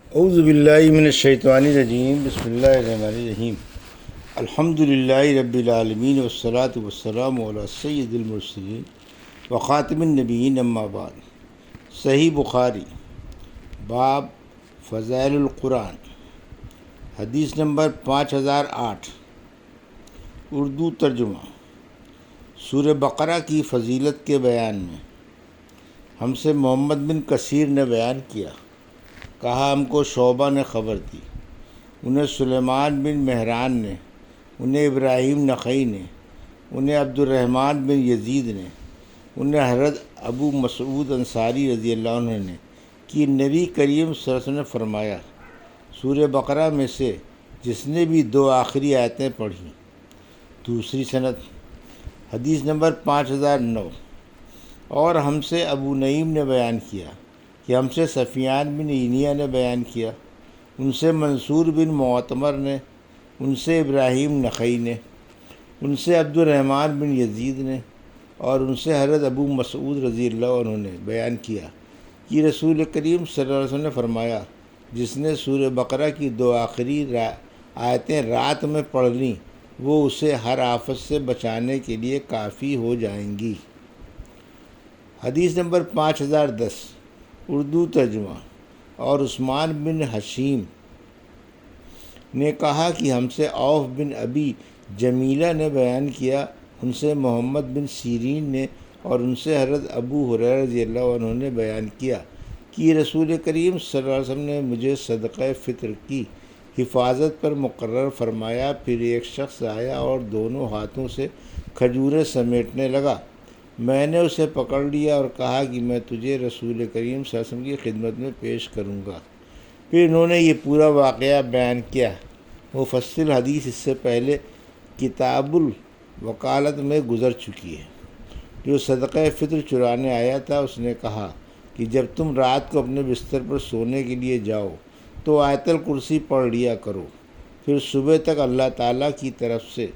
اعوذ باللہ من الشیطان الرجیم، بسم اللہ الرحمن الرحیم۔ الحمد للہ رب العالمین والصلاة والسلام علی سید المرسلین وخاتم النبیین، اما بعد۔ صحیح بخاری، باب فضائل القرآن، حدیث نمبر 5008، اردو ترجمہ۔ سورہ بقرہ کی فضیلت کے بیان میں ہم سے محمد بن کثیر نے بیان کیا، کہا ہم کو شعبہ نے خبر دی، انہیں سلیمان بن مہران نے، انہیں ابراہیم نخعی نے، انہیں عبد الرحمن بن یزید نے، انہیں حضرت ابو مسعود انصاری رضی اللہ عنہ نے کہ نبی کریم صلی اللہ علیہ وسلم نے فرمایا، سورہ بقرہ میں سے جس نے بھی 2 آخری آیتیں پڑھیں۔ دوسری سند، حدیث نمبر 5009۔ اور ہم سے ابو نعیم نے بیان کیا کہ ہم سے سفیان بن عینیہ نے بیان کیا، ان سے منصور بن معتمر نے، ان سے ابراہیم نخعی نے، ان سے عبد الرحمن بن یزید نے، اور ان سے حضرت ابو مسعود رضی اللہ عنہ نے بیان کیا کہ رسول کریم صلی اللہ علیہ وسلم نے فرمایا، جس نے سورہ بقرہ کی 2 آخری آیتیں رات میں پڑھ لیں وہ اسے ہر آفت سے بچانے کے لیے کافی ہو جائیں گی۔ حدیث نمبر 5010، اردو ترجمہ۔ اور عثمان بن حشیم نے کہا کہ ہم سے عوف بن ابی جمیلہ نے بیان کیا، ان سے محمد بن سیرین نے، اور ان سے حضرت ابو ہریرہ رضی اللہ عنہ نے بیان کیا کہ رسول کریم صلی اللہ علیہ وسلم نے مجھے صدقہ فطر کی حفاظت پر مقرر فرمایا، پھر ایک شخص آیا اور دونوں ہاتھوں سے کھجوریں سمیٹنے لگا، میں نے اسے پکڑ لیا اور کہا کہ میں تجھے رسول کریم صلی اللہ علیہ وسلم کی خدمت میں پیش کروں گا۔ پھر انہوں نے یہ پورا واقعہ بیان کیا۔ مفصل حدیث اس سے پہلے کتاب الوکالت میں گزر چکی ہے۔ جو صدقہ فطر چرانے آیا تھا اس نے کہا کہ جب تم رات کو اپنے بستر پر سونے کے لیے جاؤ تو آیت الکرسی پڑھ لیا کرو، پھر صبح تک اللہ تعالیٰ کی طرف سے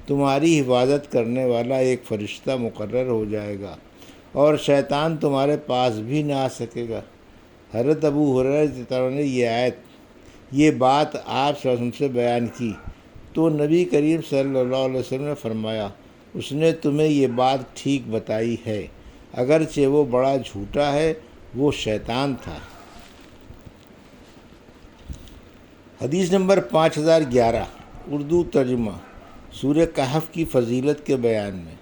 تمہاری حفاظت کرنے والا ایک فرشتہ مقرر ہو جائے گا اور شیطان تمہارے پاس بھی نہ آ سکے گا۔ حضرت ابو ہریرہ رضی اللہ عنہ نے یہ بات آپ صلی اللہ علیہ وسلم سے بیان کی تو نبی کریم صلی اللہ علیہ وسلم نے فرمایا، اس نے تمہیں یہ بات ٹھیک بتائی ہے، اگرچہ وہ بڑا جھوٹا ہے، وہ شیطان تھا۔ حدیث نمبر 5011، اردو ترجمہ۔ سورہ کہف کی فضیلت کے بیان میں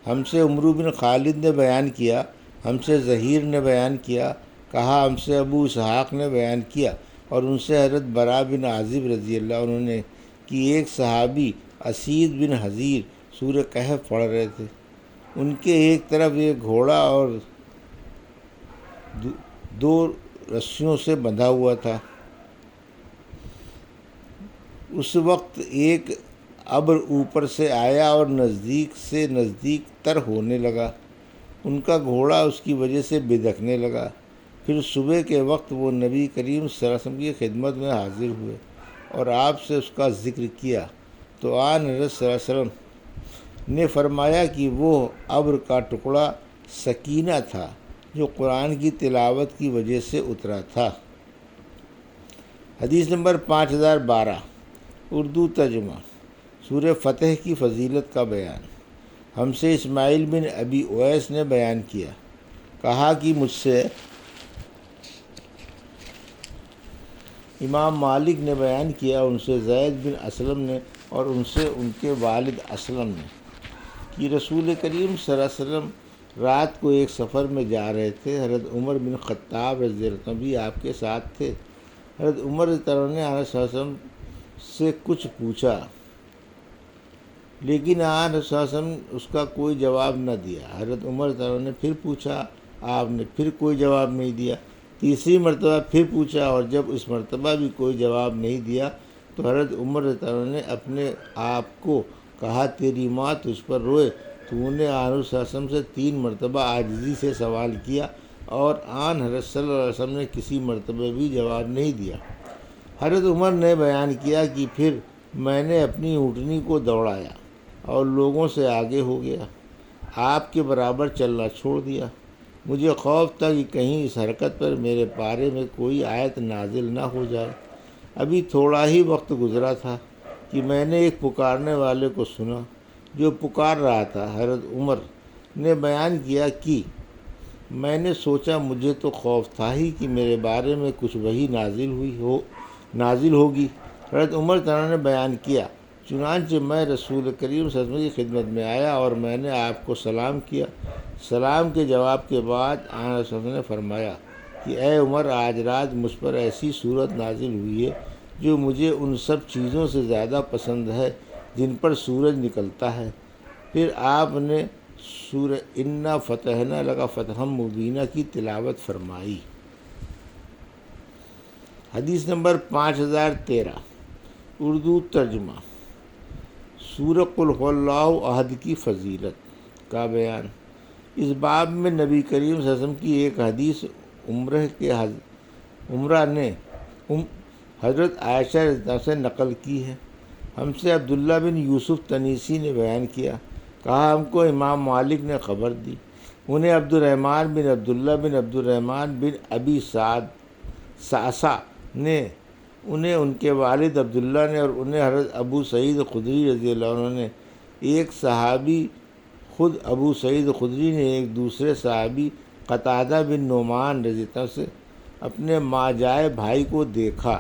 ہم سے عمرو بن خالد نے بیان کیا، ہم سے ظہیر نے بیان کیا، کہا ہم سے ابو اسحاق نے بیان کیا، اور ان سے حضرت برا بن عازب رضی اللہ عنہ نے کہ ایک صحابی اسید بن حضیر سورہ کہف پڑھ رہے تھے، ان کے ایک طرف ایک گھوڑا اور 2 رسیوں سے بندھا ہوا تھا۔ اس وقت ایک ابر اوپر سے آیا اور نزدیک سے نزدیک تر ہونے لگا، ان کا گھوڑا اس کی وجہ سے بدکنے لگا۔ پھر صبح کے وقت وہ نبی کریم صلی اللہ علیہ وسلم کی خدمت میں حاضر ہوئے اور آپ سے اس کا ذکر کیا تو آن حضرت صلی اللہ علیہ وسلم نے فرمایا کہ وہ ابر کا ٹکڑا سکینہ تھا جو قرآن کی تلاوت کی وجہ سے اترا تھا۔ حدیث نمبر 5012، اردو ترجمہ۔ سورہ فتح کی فضیلت کا بیان ہم سے اسماعیل بن ابی اویس نے بیان کیا، کہا کہ مجھ سے امام مالک نے بیان کیا، ان سے زید بن اسلم نے، اور ان سے ان کے والد اسلم نے کہ رسول کریم صلی اللہ علیہ وسلم رات کو ایک سفر میں جا رہے تھے، حضرت عمر بن خطاب رضی اللہ عنہ بھی آپ کے ساتھ تھے۔ حضرت عمر رضی اللہ عنہ نے حضرت صلی اللہ علیہ وسلم سے کچھ پوچھا لیکن آپ صلی اللہ علیہ وسلم اس کا کوئی جواب نہ دیا۔ حضرت عمر رضی اللہ عنہ نے پھر پوچھا، آپ نے پھر کوئی جواب نہیں دیا۔ تیسری مرتبہ پھر پوچھا اور جب اس مرتبہ بھی کوئی جواب نہیں دیا تو حضرت عمر رضی اللہ عنہ نے اپنے آپ کو کہا، تیری ماں تجھ پر روئے۔ تو انہوں نے آن صلی اللہ علیہ وسلم سے 3 مرتبہ عاجزی سے سوال کیا اور آن حضرت صلی اللہ علیہ وسلم نے کسی مرتبہ بھی جواب نہیں دیا۔ حضرت عمر نے بیان کیا کہ پھر میں نے اپنی اونٹنی کو دوڑایا اور لوگوں سے آگے ہو گیا، آپ کے برابر چلنا چھوڑ دیا۔ مجھے خوف تھا کہ کہیں اس حرکت پر میرے بارے میں کوئی آیت نازل نہ ہو جائے۔ ابھی تھوڑا ہی وقت گزرا تھا کہ میں نے ایک پکارنے والے کو سنا جو پکار رہا تھا۔ حضرت عمر نے بیان کیا کہ میں نے سوچا مجھے تو خوف تھا ہی کہ میرے بارے میں کچھ وحی نازل ہوگی۔ حضرت عمر تعالیٰ نے بیان کیا، چنانچہ میں رسول کریم صلی اللہ علیہ وسلم کی خدمت میں آیا اور میں نے آپ کو سلام کیا۔ سلام کے جواب کے بعد آن رسول نے فرمایا کہ اے عمر، آج رات مجھ پر ایسی صورت نازل ہوئی ہے جو مجھے ان سب چیزوں سے زیادہ پسند ہے جن پر سورج نکلتا ہے۔ پھر آپ نے سورہ انا فتحنا لک فتحا مبینہ کی تلاوت فرمائی۔ حدیث نمبر 5013 اردو ترجمہ۔ سورہ قل هو اللہ احد کی فضیلت کا بیان۔ اس باب میں نبی کریم صلی اللہ علیہ وسلم کی ایک حدیث عمرہ نے حضرت عائشہ رضی اللہ عنہا سے نقل کی ہے۔ ہم سے عبداللہ بن یوسف تنیسی نے بیان کیا، کہا ہم کو امام مالک نے خبر دی، انہیں عبد الرحمن بن عبداللہ بن عبد الرحمن بن ابی سعصع نے، انہیں ان کے والد عبداللہ نے، اور انہیں حضرت ابو سعید خدری رضی اللہ عنہ نے، ایک صحابی خود ابو سعید خدری نے ایک دوسرے صحابی قتادہ بن نعمان رضی اللہ عنہ سے اپنے ماجائے بھائی کو دیکھا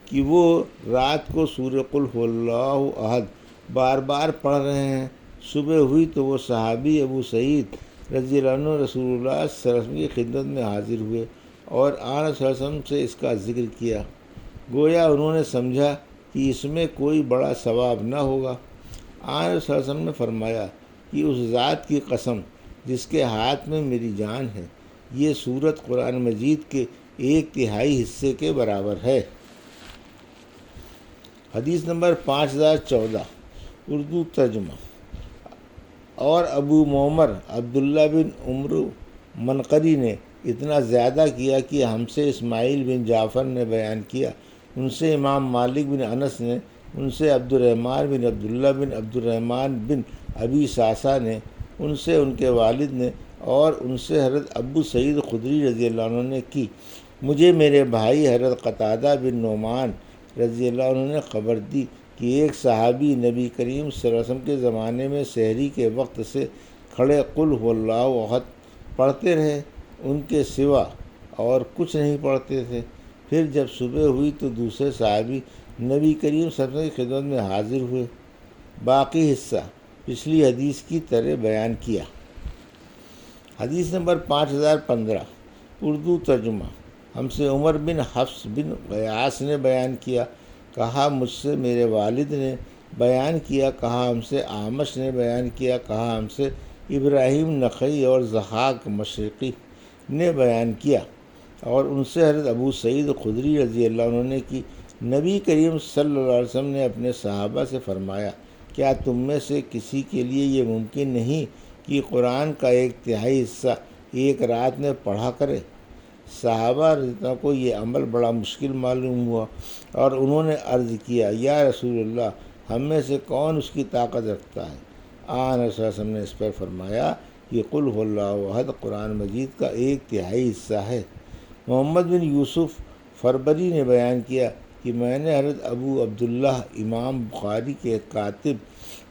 کہ وہ رات کو سورہ قل هو اللہ احد بار بار پڑھ رہے ہیں۔ صبح ہوئی تو وہ صحابی ابو سعید رضی اللہ عنہ رسول اللہ صلی اللہ علیہ وسلم کی خدمت میں حاضر ہوئے اور آن صلی اللہ علیہ وسلم سے اس کا ذکر کیا۔ گویا انہوں نے سمجھا کہ اس میں کوئی بڑا ثواب نہ ہوگا۔ آن صلی اللہ علیہ وسلم نے فرمایا کہ اس ذات کی قسم جس کے ہاتھ میں میری جان ہے، یہ سورت قرآن مجید کے 1/3 حصے کے برابر ہے۔ حدیث نمبر 5014 اردو ترجمہ۔ اور ابو معمر عبداللہ بن عمر منقری نے اتنا زیادہ کیا کہ ہم سے اسماعیل بن جعفر نے بیان کیا، ان سے امام مالک بن انس نے، ان سے عبد الرحمن بن عبداللہ بن عبد الرحمن بن ابی سعصع نے، ان سے ان کے والد نے، اور ان سے حضرت ابو سعید خدری رضی اللہ عنہ نے کی، مجھے میرے بھائی حضرت قتادہ بن نعمان رضی اللہ عنہ نے خبر دی کہ ایک صحابی نبی کریم صلی اللہ علیہ وسلم کے زمانے میں سحری کے وقت سے کھڑے قل هو اللہ احد پڑھتے رہے، ان کے سوا اور کچھ نہیں پڑھتے تھے۔ پھر جب صبح ہوئی تو دوسرے صحابی نبی کریم صلی اللہ علیہ وسلم کی خدمت میں حاضر ہوئے۔ باقی حصہ پچھلی حدیث کی طرح بیان کیا۔ حدیث نمبر 5015 اردو ترجمہ۔ ہم سے عمر بن حفص بن غیاث نے بیان کیا، کہا مجھ سے میرے والد نے بیان کیا، کہا ہم سے اعمش نے بیان کیا، کہا ہم سے ابراہیم نخعی اور ضحاک مشرقی نے بیان کیا، اور ان سے حضرت ابو سعید خدری رضی اللہ عنہ نے کی، نبی کریم صلی اللہ علیہ وسلم نے اپنے صحابہ سے فرمایا، کیا تم میں سے کسی کے لیے یہ ممکن نہیں کہ قرآن کا 1/3 حصہ ایک رات میں پڑھا کرے؟ صحابہ رضی اللہ عنہ کو یہ عمل بڑا مشکل معلوم ہوا اور انہوں نے عرض کیا، یا رسول اللہ، ہم میں سے کون اس کی طاقت رکھتا ہے؟ آن رسول اللہ صلی اللہ علیہ وسلم نے اس پر فرمایا کہ قل هو اللہ احد قرآن مجید کا 1/3 حصہ ہے۔ محمد بن یوسف فربری نے بیان کیا کہ میں نے حضرت ابو عبداللہ امام بخاری کے کاتب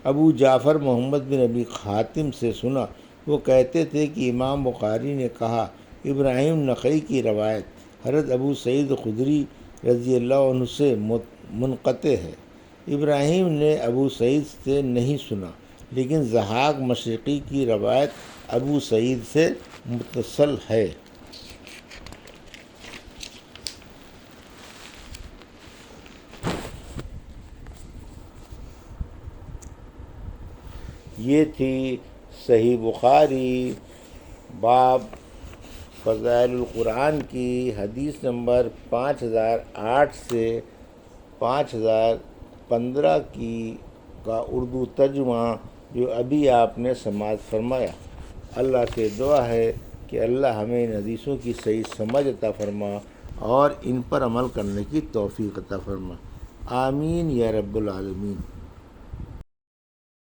ابو جعفر محمد بن ابی حاتم سے سنا، وہ کہتے تھے کہ امام بخاری نے کہا، ابراہیم نخعی کی روایت حضرت ابو سعید خدری رضی اللہ عنہ سے منقطع ہے، ابراہیم نے ابو سعید سے نہیں سنا، لیکن ضحاک مشرقی کی روایت ابو سعید سے متصل ہے۔ یہ تھی صحیح بخاری باب فضائل القرآن کی حدیث نمبر 5008 سے 5015 کی کا اردو ترجمہ جو ابھی آپ نے سماعت فرمایا۔ اللہ سے دعا ہے کہ اللہ ہمیں ان حدیثوں کی صحیح سمجھ عطا فرما اور ان پر عمل کرنے کی توفیق عطا فرما، آمین یا رب العالمین۔